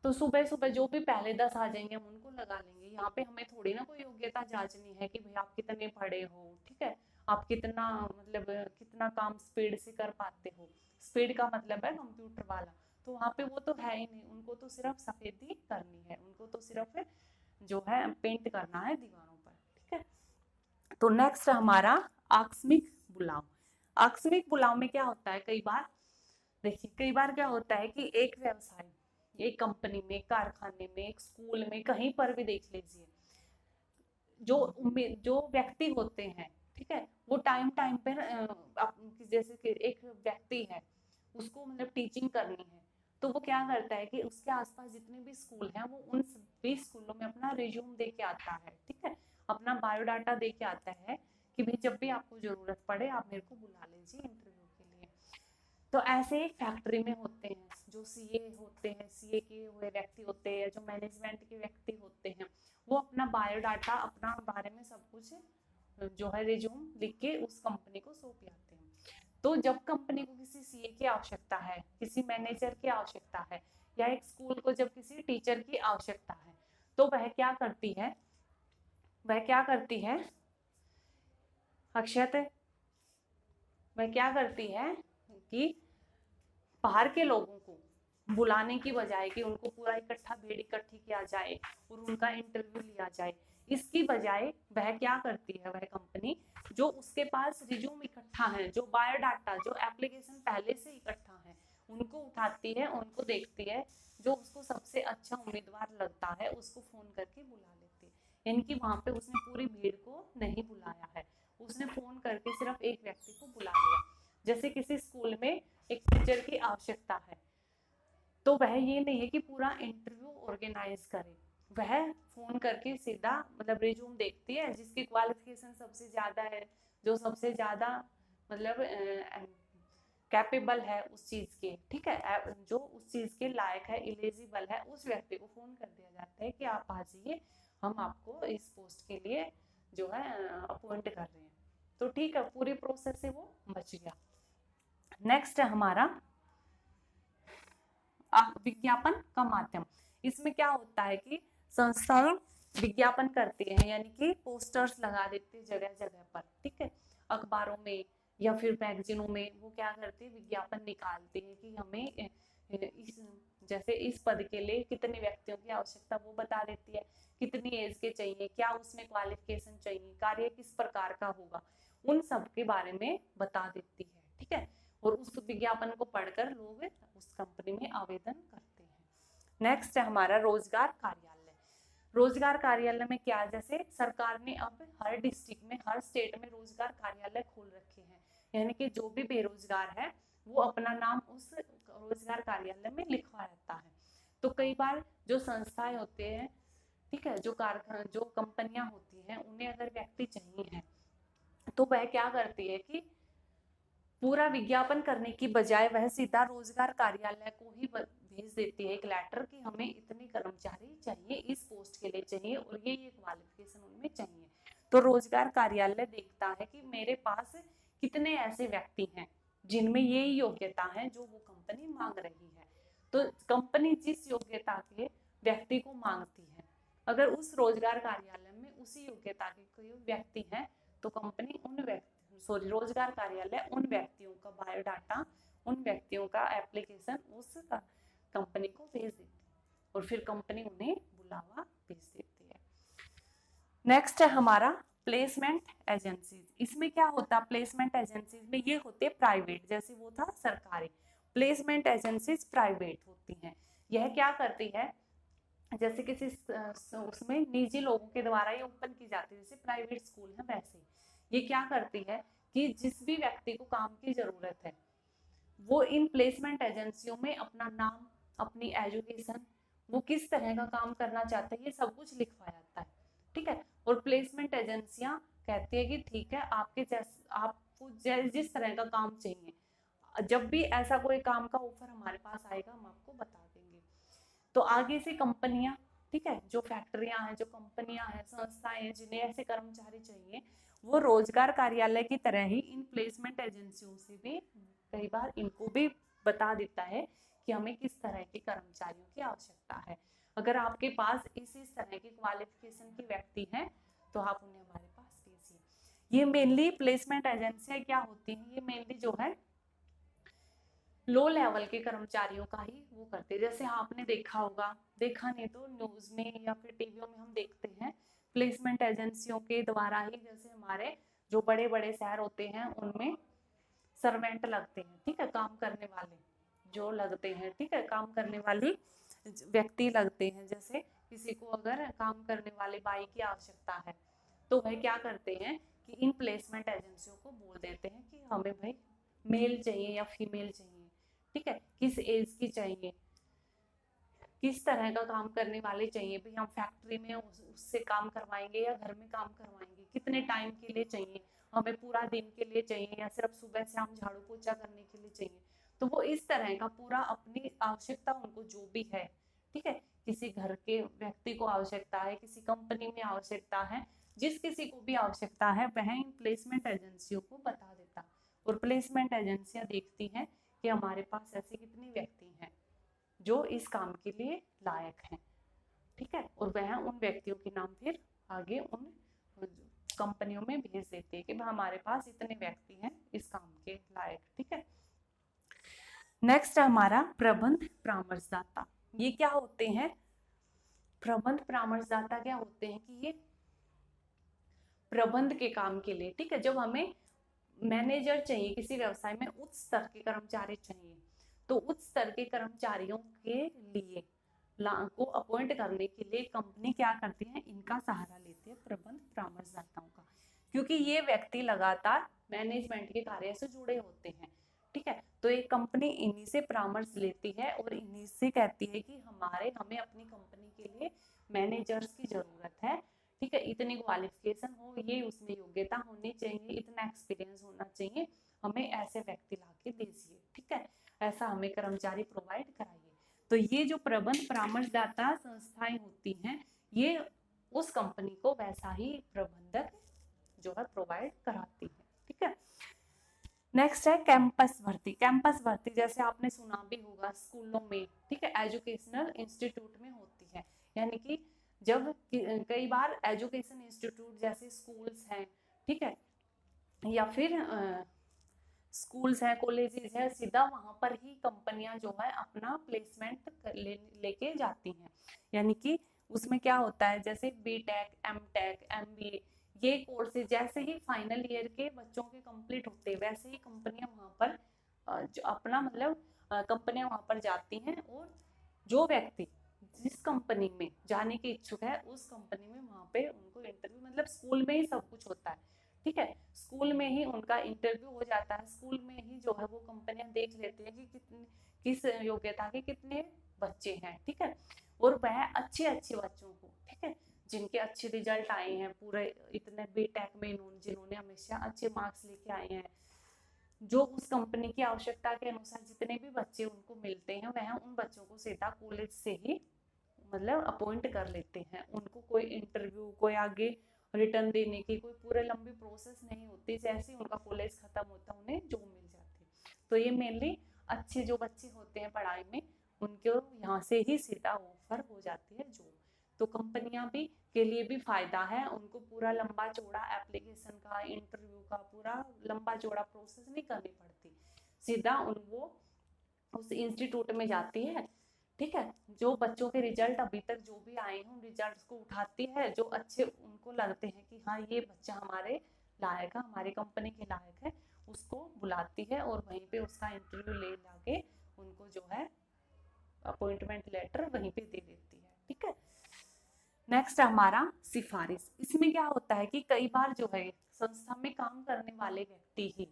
तो सुबह सुबह जो भी पहले 10 आ जाएंगे हम उनको लगा लेंगे। यहाँ पे हमें थोड़ी ना कोई योग्यता जांचनी है कि भाई आप कितने पढ़े हो, ठीक है, आप कितना मतलब कितना काम स्पीड से कर पाते हो। स्पीड का मतलब है कंप्यूटर वाला, तो वहाँ पे वो तो है ही नहीं, उनको तो सिर्फ सफेदी करनी है, उनको तो सिर्फ जो है पेंट करना है दीवारों पर। ठीक है, तो नेक्स्ट हमारा आकस्मिक बुलाव। आकस्मिक बुलाव में क्या होता है, कई बार देखिए, कई बार क्या होता है कि एक व्यवसाय, एक कंपनी में, कारखाने में, एक स्कूल में, कहीं पर भी देख लीजिए, जो व्यक्ति होते हैं, ठीक है, वो टाइम टाइम पे जैसे कि एक व्यक्ति है, उसको मतलब टीचिंग करनी है, तो वो क्या करता है कि उसके आसपास जितने भी स्कूल हैं वो उन सभी स्कूलों में अपना रिज्यूम दे के आता है, ठीक है, अपना बायोडाटा दे के आता है कि भाई जब भी आपको जरूरत पड़े आप मेरे को बुला लीजिए इंटरव्यू के लिए। तो ऐसे एक फैक्ट्री में होते हैं जो सीए होते हैं, सीए के हुए व्यक्ति होते हैं, जो मैनेजमेंट के व्यक्ति होते हैं, वो अपना बायोडाटा, अपना बारे में सब कुछ जो है रिज्यूम लिख के उस कंपनी को सौंप आते हैं। तो जब कंपनी को किसी सीए की आवश्यकता है, किसी मैनेजर की आवश्यकता है, या एक स्कूल को जब किसी टीचर की आवश्यकता है, तो वह क्या करती है, वह क्या करती है अक्षत, वह क्या करती है कि बाहर के लोगों को बुलाने की बजाय कि उनको पूरा इकट्ठा भीड़ इकट्ठी किया जाए और उनका इंटरव्यू लिया जाए, इसकी बजाय वह क्या करती है, वह कंपनी जो उसके पास रिज्यूम इकट्ठा है, जो बायोडाटा, जो एप्लीकेशन पहले से इकट्ठा है, उनको उठाती है, उनको देखती है, जो उसको सबसे अच्छा उम्मीदवार लगता है उसको फोन करके बुला लेती है। यानी कि वहां पे उसने पूरी भीड़ को नहीं बुलाया है, उसने फोन करके सिर्फ एक व्यक्ति को बुला लिया। जैसे किसी स्कूल में एक टीचर की आवश्यकता है, तो वह ये नहीं है कि पूरा इंटरव्यू ऑर्गेनाइज करे, वह फोन करके सीधा मतलब रिज्यूम देखती है, जिसकी क्वालिफिकेशन सबसे ज्यादा है, जो सबसे ज्यादा मतलब कैपेबल है उस चीज के, ठीक है, जो उस चीज के लायक है, एलिजिबल है, उस व्यक्ति को फोन कर दिया जाता है कि आप आ जाइए, हम आपको इस पोस्ट के लिए जो है अपॉइंट कर रहे हैं। तो ठीक है, पूरी प्रोसेस से वो बच गया। नेक्स्ट है हमारा विज्ञापन का माध्यम। इसमें क्या होता है कि संस्थाएं विज्ञापन करती हैं, यानी कि पोस्टर्स लगा देते हैं जगह जगह पर, ठीक है, अखबारों में या फिर मैगजीनों में वो क्या करते हैं, विज्ञापन निकालते हैं कि हमें इस जैसे इस पद के लिए कितने व्यक्तियों की आवश्यकता वो बता देती है, कितनी एज के चाहिए, क्या उसमें क्वालिफिकेशन चाहिए, कार्य किस प्रकार का होगा, उन सब के बारे में बता देती है, ठीक है। और उस विज्ञापन को पढ़कर लोग उस कंपनी में आवेदन करते हैं। नेक्स्ट है हमारा रोजगार कार्यालय। रोजगार कार्यालय में क्या, जैसे सरकार ने अब हर डिस्ट्रिक्ट में, हर स्टेट में रोजगार कार्यालय खोल रखे हैं, यानी कि जो भी बेरोजगार है वो अपना नाम उस रोजगार कार्यालय में लिखवा रहता है। तो कई बार जो संस्थाएं होते हैं, ठीक है, जो कारखाना, जो कंपनियां होती हैं, उन्हें अगर व्यक्ति चाहिए है तो वह क्या करती है कि पूरा विज्ञापन करने की बजाय वह सीधा रोजगार कार्यालय को ही भेज देती है एक लेटर कि हमें इतने कर्मचारी चाहिए, इस पोस्ट के लिए चाहिए और ये क्वालिफिकेशन उनमें चाहिए। तो रोजगार कार्यालय देखता है कि मेरे पास कितने ऐसे व्यक्ति हैं जिनमें ये योग्यता है जो वो कंपनी मांग रही है। तो कंपनी जिस योग्यता के व्यक्ति को मांगती है, अगर उस रोजगार कार्यालय में उसी योग्यता के कोई व्यक्ति है, तो कंपनी रोजगार कार्यालय उन व्यक्तियों का बायोडाटा, उन व्यक्तियों का एप्लीकेशन उस कंपनी को भेज देती है और फिर कंपनी उन्हें बुलावा भेज देती है। नेक्स्ट है हमारा प्लेसमेंट एजेंसीज। इसमें क्या होता है, प्लेसमेंट एजेंसीज में ये होते हैं प्राइवेट, जैसे वो था सरकारी, प्लेसमेंट एजेंसीज प्राइवेट होती हैं। यह क्या करती है, जैसे किसी उसमें निजी लोगों के द्वारा ये ओपन की जाती है, जैसे प्राइवेट स्कूल है वैसे ये क्या करती है कि जिस भी व्यक्ति को काम की जरूरत है वो इन प्लेसमेंट एजेंसियों में अपना नाम, अपनी एजुकेशन, वो किस तरह का काम करना चाहते हैं, ये सब कुछ लिखवाया जाता है, ठीक है। और प्लेसमेंट एजेंसियां कहती है कि ठीक है, आपको जिस तरह का काम चाहिए, जब भी ऐसा कोई काम का ऑफर हमारे पास आएगा हम आपको बता देंगे। तो आगे से कंपनियां, ठीक है, जो फैक्ट्रियां हैं, जो कंपनियां हैं, संस्थाएं हैं, जिन्हें ऐसे कर्मचारी चाहिए, वो रोजगार कार्यालय की तरह ही इन प्लेसमेंट एजेंसियों से भी कई बार इनको भी बता देता है कि हमें किस तरह के कर्मचारियों की आवश्यकता है। अगर आपके पास इस तरह की क्वालिफिकेशन के व्यक्ति हैं तो आप उन्हें हमारे पास भेजिए। ये मेनली प्लेसमेंट एजेंसियां क्या होती हैं, ये मेनली जो है लो लेवल के कर्मचारियों का ही वो करते हैं। जैसे आपने देखा होगा, देखा नहीं तो न्यूज में या फिर टीवियों में हम देखते हैं प्लेसमेंट एजेंसियों के द्वारा ही, जैसे हमारे जो बड़े बड़े शहर होते हैं उनमें सर्वेंट लगते हैं, ठीक है, काम करने वाले जो लगते हैं, ठीक है, काम करने वाली व्यक्ति लगते हैं। जैसे किसी को अगर काम करने वाले बाई की आवश्यकता है तो वह क्या करते हैं कि इन प्लेसमेंट एजेंसियों को बोल देते हैं कि हमें भाई मेल चाहिए या फीमेल चाहिए, ठीक है, किस एज की चाहिए, किस तरह का काम करने वाले चाहिए, भाई हम फैक्ट्री में उससे काम करवाएंगे या घर में काम करवाएंगे, कितने टाइम के लिए चाहिए, हमें पूरा दिन के लिए चाहिए या सिर्फ सुबह से हम झाड़ू पोछा करने के लिए चाहिए। तो वो इस तरह का पूरा अपनी आवश्यकता उनको जो भी है, ठीक है, किसी घर के व्यक्ति को आवश्यकता है, किसी कंपनी में आवश्यकता है, जिस किसी को भी आवश्यकता है वह इन प्लेसमेंट एजेंसियों को बता देता। और प्लेसमेंट एजेंसियां देखती हैं कि हमारे पास ऐसे कितने व्यक्ति हैं जो इस काम के लिए लायक हैं, ठीक है, और वह उन व्यक्तियों के नाम फिर आगे उन कंपनियों में भेज देते हैं कि हमारे पास इतने व्यक्ति हैं इस काम के लायक, ठीक है। नेक्स्ट है हमारा प्रबंध परामर्शदाता। ये क्या होते हैं, प्रबंध परामर्शदाता क्या होते हैं कि ये प्रबंध के काम के लिए, ठीक है। जब हमें मैनेजर चाहिए किसी व्यवसाय में, उच्च स्तर के कर्मचारी चाहिए, तो उच्च स्तर के कर्मचारियों के लिए को अपॉइंट करने के लिए कंपनी क्या करती है, इनका सहारा लेती है, प्रबंध परामर्शदाताओं का, क्योंकि ये व्यक्ति लगातार मैनेजमेंट के कार्य से जुड़े होते हैं, ठीक है। तो एक कंपनी इन्हीं से परामर्श लेती है और इन्हीं से कहती है कि हमें अपनी कंपनी के लिए मैनेजर्स की जरूरत है, ठीक है। इतनी क्वालिफिकेशन हो, ये उसमें योग्यता होनी चाहिए, इतना एक्सपीरियंस होना चाहिए, हमें ऐसे व्यक्ति लाके दीजिए, ठीक है। ऐसा हमें कर्मचारी प्रोवाइड कराइए। तो ये जो प्रबंध परामर्शदाता संस्थाएं होती हैं, ये उस कंपनी को वैसा ही प्रबंधक जो है प्रोवाइड कराती है, ठीक है। नेक्स्ट है कैंपस भर्ती। कैंपस भर्ती जैसे आपने सुना भी होगा स्कूलों में, ठीक है, एजुकेशनल इंस्टीट्यूट में होती है। यानी कि जब कई बार एजुकेशन इंस्टीट्यूट जैसे स्कूल्स हैं, ठीक है, या फिर स्कूल्स हैं, कॉलेजेस हैं, सीधा वहां पर ही कंपनियां जो है अपना प्लेसमेंट लेके जाती हैं। यानी कि उसमें क्या होता है, जैसे बीटेक, एमटेक, एमबीए, ये कोर्सेज जैसे ही फाइनल ईयर के बच्चों के कंप्लीट होते हैं, वैसे ही कंपनियां वहां पर जो अपना मतलब कंपनियां वहां पर जाती हैं, और जो व्यक्ति जिस कंपनी में जाने के इच्छुक है, उस कंपनी में वहां पे उनको इंटरव्यू, मतलब स्कूल में ही सब कुछ होता है, ठीक है। स्कूल में ही उनका इंटरव्यू हो जाता है, स्कूल में ही जो है वो कंपनियां देख लेते हैं कि कितने, किस योग्यता के कितने बच्चे हैं, ठीक है। और वह अच्छे अच्छे बच्चों को, ठीक है, जिनके अच्छे रिजल्ट आए हैं पूरे इतने बीटेक में, जिन्होंने हमेशा अच्छे मार्क्स लेके आए हैं, जो उस कंपनी की आवश्यकता के अनुसार जितने भी बच्चे उनको मिलते हैं, वह उन बच्चों को सीधा कॉलेज से ही मतलब अपॉइंट कर लेते हैं। उनको कोई इंटरव्यू, कोई आगे रिटर्न देने की कोई पूरे लंबी प्रोसेस नहीं होती, जैसे ही उनका कॉलेज खत्म होता है उन्हें जॉब मिल जाती है। तो ये मेनली अच्छे जो बच्चे होते हैं पढ़ाई में, उनको यहाँ से ही सीधा ऑफर हो जाती है जॉब। तो कंपनियां भी के लिए भी फायदा है, उनको पूरा लंबा चौड़ा एप्लीकेशन का, इंटरव्यू का पूरा लंबा चौड़ा प्रोसेस नहीं करनी पड़ती, सीधा वो उस इंस्टीट्यूट में जाती है, ठीक है। जो बच्चों के रिजल्ट अभी तक जो भी आए हैं, उन रिजल्ट्स को उठाती है, जो अच्छे उनको लगते हैं कि हाँ ये बच्चा हमारे लायक है, हमारी कंपनी के लायक है, उसको बुलाती है और वहीं पे उसका इंटरव्यू ले लाके उनको जो है अपॉइंटमेंट लेटर वहीं पे दे देती है, ठीक है। नेक्स्ट हमारा सिफारिश। इसमें क्या होता है कि कई बार जो है संस्था में काम करने वाले व्यक्ति ही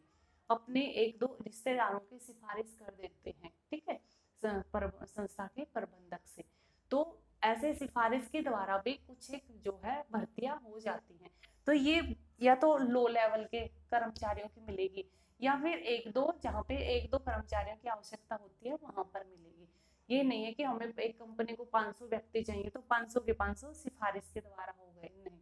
अपने एक दो रिश्तेदारों की सिफारिश कर देते हैं, ठीक है, संस्था के प्रबंधक से। तो ऐसे सिफारिश के द्वारा भी कुछ एक जो है भर्तियां हो जाती हैं। तो ये या तो लो लेवल के कर्मचारियों की मिलेगी, या फिर एक दो, जहाँ पे एक दो कर्मचारियों की आवश्यकता होती है वहां पर मिलेगी। ये नहीं है कि हमें एक कंपनी को 500 व्यक्ति चाहिए तो 500 के 500 सिफारिश के द्वारा हो गए, नहीं,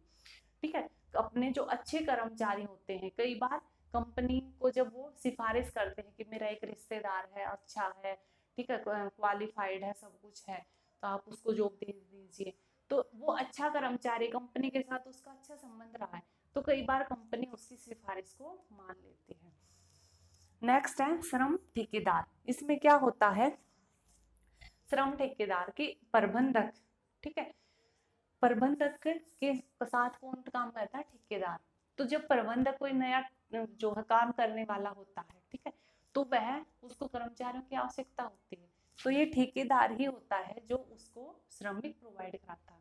ठीक है। अपने जो अच्छे कर्मचारी होते हैं, कई बार कंपनी को जब वो सिफारिश करते हैं कि मेरा एक रिश्तेदार है, अच्छा है, ठीक है, क्वालिफाइड है, सब कुछ है, तो आप उसको जॉब दे दीजिए, तो वो अच्छा कर्मचारी, कंपनी के साथ उसका अच्छा संबंध रहा है, तो कई बार कंपनी उसकी सिफारिश को मान लेती है। नेक्स्ट है श्रम ठेकेदार। इसमें क्या होता है, श्रम ठेकेदार के प्रबंधक, ठीक है, प्रबंधक के साथ कौन काम करता है, ठेकेदार। तो जब प्रबंधक कोई नया जो है काम करने वाला होता है, ठीक है, तो वह उसको कर्मचारियों की आवश्यकता होती है, तो ये ठेकेदार ही होता है जो उसको श्रमिक प्रोवाइड कराता है।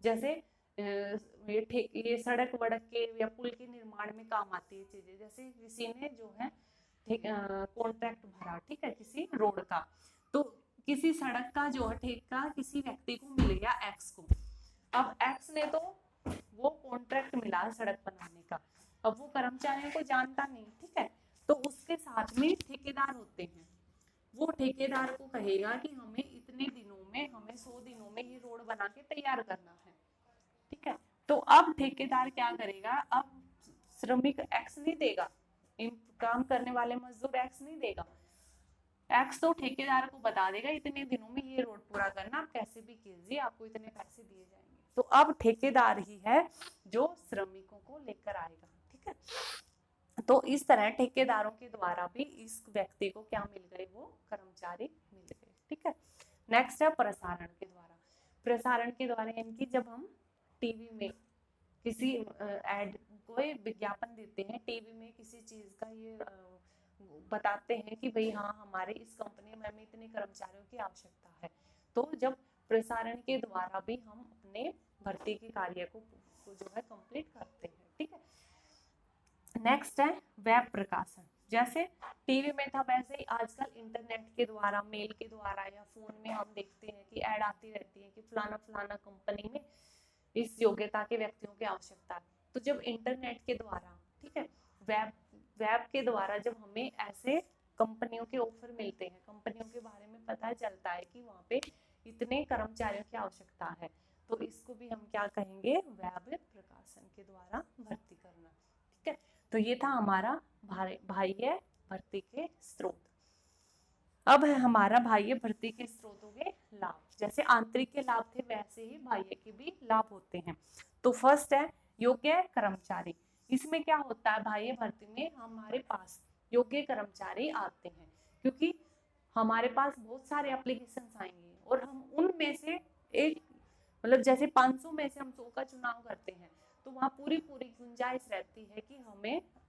जैसे ये सड़क वड़क के या पुल के निर्माण में काम आती है चीजें, जैसे किसी ने जो है कॉन्ट्रैक्ट भरा, ठीक है, किसी रोड का, तो किसी सड़क का जो है ठेका किसी व्यक्ति को मिल गया एक्स को। अब एक्स ने तो वो कॉन्ट्रैक्ट मिला सड़क बनाने का, अब वो कर्मचारियों को जानता नहीं, ठीक है, तो उसके साथ में ठेकेदार होते हैं, वो ठेकेदार को कहेगा कि हमें इतने दिनों में, हमें 100 दिनों में ये रोड बना के तैयार करना है, ठीक है। तो अब ठेकेदार क्या करेगा, अब श्रमिक एक्स नहीं देगा, इन काम करने वाले मजदूर एक्स नहीं देगा, एक्स तो ठेकेदार को बता देगा इतने दिनों में ये रोड पूरा करना, आप कैसे भी कीजिए, आपको इतने पैसे दिए जाएंगे। तो अब ठेकेदार ही है जो श्रमिकों को लेकर आएगा, ठीक है। तो इस तरह ठेकेदारों के द्वारा भी इस व्यक्ति को क्या मिल गए, वो कर्मचारी मिल गए, ठीक है। नेक्स्ट है प्रसारण के द्वारा। प्रसारण के द्वारा यानी कि जब हम टीवी में किसी एड कोई विज्ञापन देते हैं टीवी में किसी चीज का, ये बताते हैं कि भाई हाँ हमारे इस कंपनी में हमें इतने कर्मचारियों की आवश्यकता है, तो जब प्रसारण के द्वारा भी हम अपने भर्ती के कार्य को जो है कंप्लीट करते हैं। ठीक है, नेक्स्ट है वेब प्रकाशन। जैसे टीवी में था वैसे ही आजकल इंटरनेट के द्वारा, मेल के द्वारा या फोन में हम देखते हैं कि ऐड आती रहती है कि फलाना फलाना कंपनी में इस योग्यता के व्यक्तियों की आवश्यकता है। तो जब इंटरनेट के द्वारा, ठीक है, वेब के द्वारा जब हमें ऐसे कंपनियों के ऑफर मिलते हैं, कंपनियों के बारे में पता चलता है कि वहाँ पे इतने कर्मचारियों की आवश्यकता है, तो इसको भी हम क्या कहेंगे, वेब प्रकाशन के द्वारा भर्ती करना। ठीक है, तो ये था हमारा बाह्य भर्ती के स्रोत। अब है हमारा बाह्य भर्ती के स्रोतों के लाभ। जैसे आंतरिक के लाभ थे वैसे ही बाह्य के भी लाभ होते हैं। तो फर्स्ट है योग्य कर्मचारी। इसमें क्या होता है, बाह्य भर्ती में हमारे पास योग्य कर्मचारी आते हैं, क्योंकि हमारे पास बहुत सारे एप्लीकेशंस आएंगे और हम उनमें से एक, मतलब जैसे 500 में से हम 100 का चुनाव करते हैं, तो वहाँ पूरी गुंजाइश रहती है कि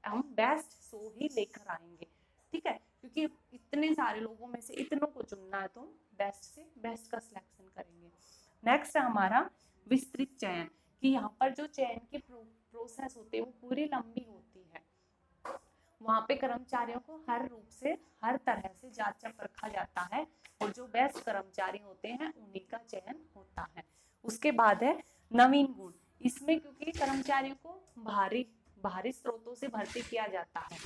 हम बेस्ट 100 ही लेकर आएंगे। ठीक है, क्योंकि इतने सारे लोगों में से इतनों को चुनना है, तो बेस्ट से बेस्ट का सिलेक्शन करेंगे। नेक्स्ट है हमारा विस्तृत चयन, कि यहाँ पर जो चयन की प्रोसेस होती है वो पूरी लंबी होती है। वहाँ पे कर्मचारियों को हर रूप से, हर तरह से जांचा परखा जाता है और जो बेस्ट कर्मचारी होते हैं उन्हीं का चयन होता है। उसके बाद है नवीन गुण। इसमें क्योंकि कर्मचारियों को बाहरी स्रोतों से भर्ती किया जाता है,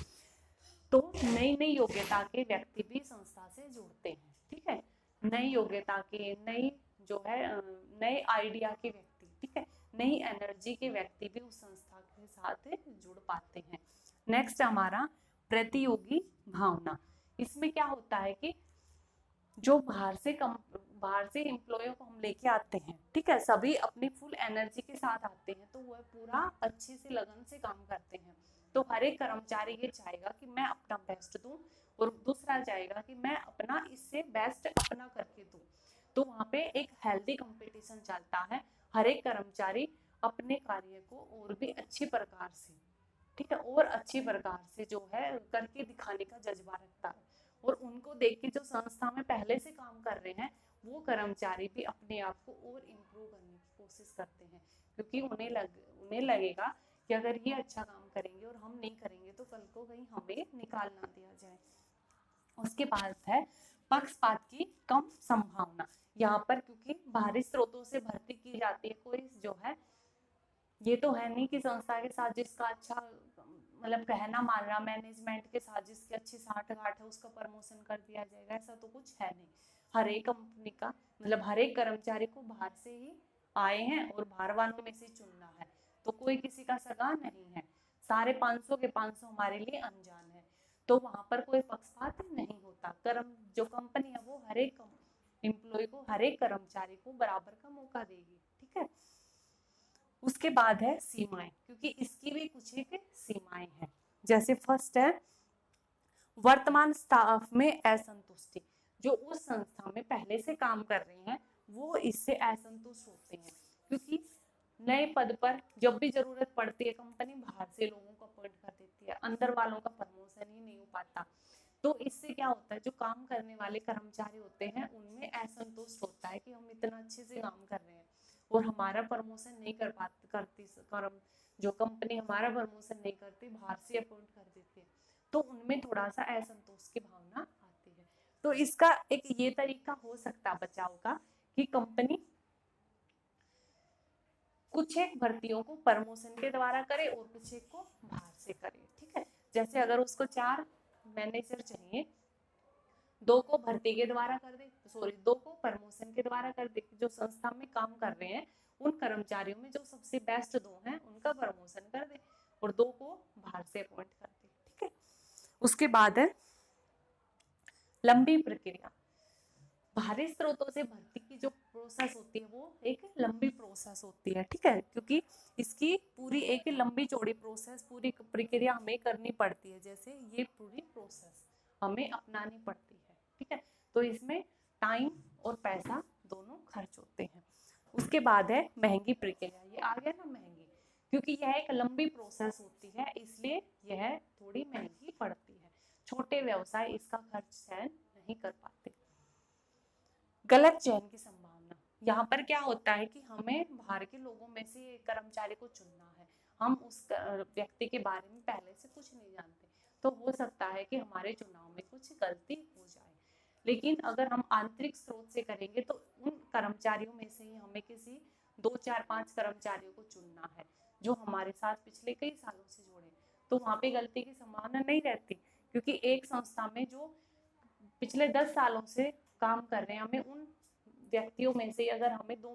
तो नई नई योग्यता के व्यक्ति भी संस्था से जुड़ते हैं। ठीक है, नई योग्यता के, नई जो है नए आइडिया के व्यक्ति, ठीक है, नई एनर्जी के व्यक्ति भी उस संस्था के साथ जुड़ पाते हैं। नेक्स्ट हमारा प्रतियोगी भावना। इसमें क्या होता है कि जो बाहर से एम्प्लॉय को हम लेके आते हैं, ठीक है, सभी अपनी फुल एनर्जी के साथ आते हैं, तो वह पूरा अच्छे से लगन से काम करते हैं। तो हर एक कर्मचारी ये चाहेगा कि मैं अपना बेस्ट दूं और दूसरा चाहेगा कि मैं अपना इससे बेस्ट अपना करके दूं। तो वहाँ पे एक हेल्दी कंपटीशन चलता है। हर एक कर्मचारी अपने कार्य को और भी अच्छी प्रकार से, ठीक है, और अच्छी प्रकार से जो है करके दिखाने का जज्बा रखता है। और उनको देख के जो संस्था में पहले से काम कर रहे हैं वो कर्मचारी भी अपने आप को और इम्प्रूव करने की कोशिश करते हैं, क्योंकि उन्हें लगेगा कि अगर ये अच्छा काम करेंगे और हम नहीं करेंगे तो कल को कहीं हमें निकाल ना दिया जाए। उसके बाद है पक्षपात की कम संभावना। यहाँ पर क्योंकि बाहरी स्रोतों से भर्ती की जाती है, कोई जो है ये तो है नहीं कि संस्था के साथ जिसका अच्छा, मतलब कहना मान रहा, मैनेजमेंट के साथ जिसकी अच्छी साठ-गांठ है उसका प्रमोशन कर दिया जाएगा, ऐसा तो कुछ है नहीं। हर एक कंपनी का, मतलब हर एक कर्मचारी को बाहर से ही आए हैं और बाहर वालों में से चुनना है, तो कोई किसी का सगा नहीं है। सारे 500 के 500 हमारे लिए अनजान है, तो वहां पर कोई पक्षपात नहीं होता। जो कंपनी है वो हर एक एम्प्लॉय को, हर एक कर्मचारी को बराबर का मौका देगी। ठीक है, उसके बाद है सीमाएं, क्योंकि इसकी भी कुछ एक सीमाएं हैं। जैसे फर्स्ट है वर्तमान स्टाफ में असंतुष्टि। जो उस संस्था में पहले से काम कर रहे हैं वो इससे असंतुष्ट होते हैं, क्योंकि नए पद पर जब भी जरूरत पड़ती है कंपनी बाहर से लोगों को अपॉइंट कर देती है, अंदर वालों का प्रमोशन ही नहीं हो पाता। तो इससे क्या होता है, जो काम करने वाले कर्मचारी होते हैं उनमें असंतुष्ट होता है कि हम इतना अच्छे से काम कर रहे हैं और हमारा प्रमोशन नहीं करती जो कंपनी हमारा प्रमोशन नहीं करती, बाहर से अपॉइंट कर देती है, तो उनमें थोड़ा सा असंतोष की भावना आती है। तो इसका एक ये तरीका हो सकता बचाव का कि कंपनी कुछ एक भर्तियों को प्रमोशन के द्वारा करे और कुछ एक को बाहर से करे। ठीक है, जैसे अगर उसको 4 मैनेजर चाहिए, 2 को भर्ती के द्वारा कर दे, 2 को प्रमोशन के द्वारा कर दे। जो संस्था में काम कर रहे हैं उन कर्मचारियों में जो सबसे बेस्ट 2 हैं उनका प्रमोशन कर दे और 2 को बाहर से अपॉइंट कर दे। ठीक है, उसके बाद है लंबी प्रक्रिया। बाहरी स्रोतों से भर्ती की जो प्रोसेस होती है वो एक लंबी प्रोसेस होती है। ठीक है, क्योंकि इसकी पूरी एक लंबी चौड़ी प्रोसेस, पूरी प्रक्रिया हमें करनी पड़ती है। जैसे ये पूरी प्रोसेस हमें अपनानी पड़ती है। ठीक है, तो इसमें टाइम और पैसा दोनों खर्च होते हैं। उसके बाद है महंगी प्रक्रिया। ये आ गया ना महंगी, क्योंकि यह एक लंबी प्रोसेस होती है, इसलिए यह थोड़ी महंगी पड़ती है। छोटे व्यवसाय इसका खर्च सहन नहीं कर पाते। गलत चयन की संभावना, यहाँ पर क्या होता है कि हमें बाहर के लोगों में से कर्मचारी को चुनना है, हम उस व्यक्ति के बारे में पहले से कुछ नहीं जानते, तो हो सकता है कि हमारे चुनाव में कुछ गलती हो जाए। लेकिन अगर हम आंतरिक स्रोत से करेंगे तो उन कर्मचारियों में से ही हमें किसी 2 4 5 कर्मचारियों को चुनना है जो हमारे साथ पिछले कई सालों से जुड़े, तो वहाँ पे गलती की संभावना नहीं रहती, क्योंकि एक संस्था में जो पिछले 10 सालों से काम कर रहे हैं, हमें उन व्यक्तियों में से अगर हमें 2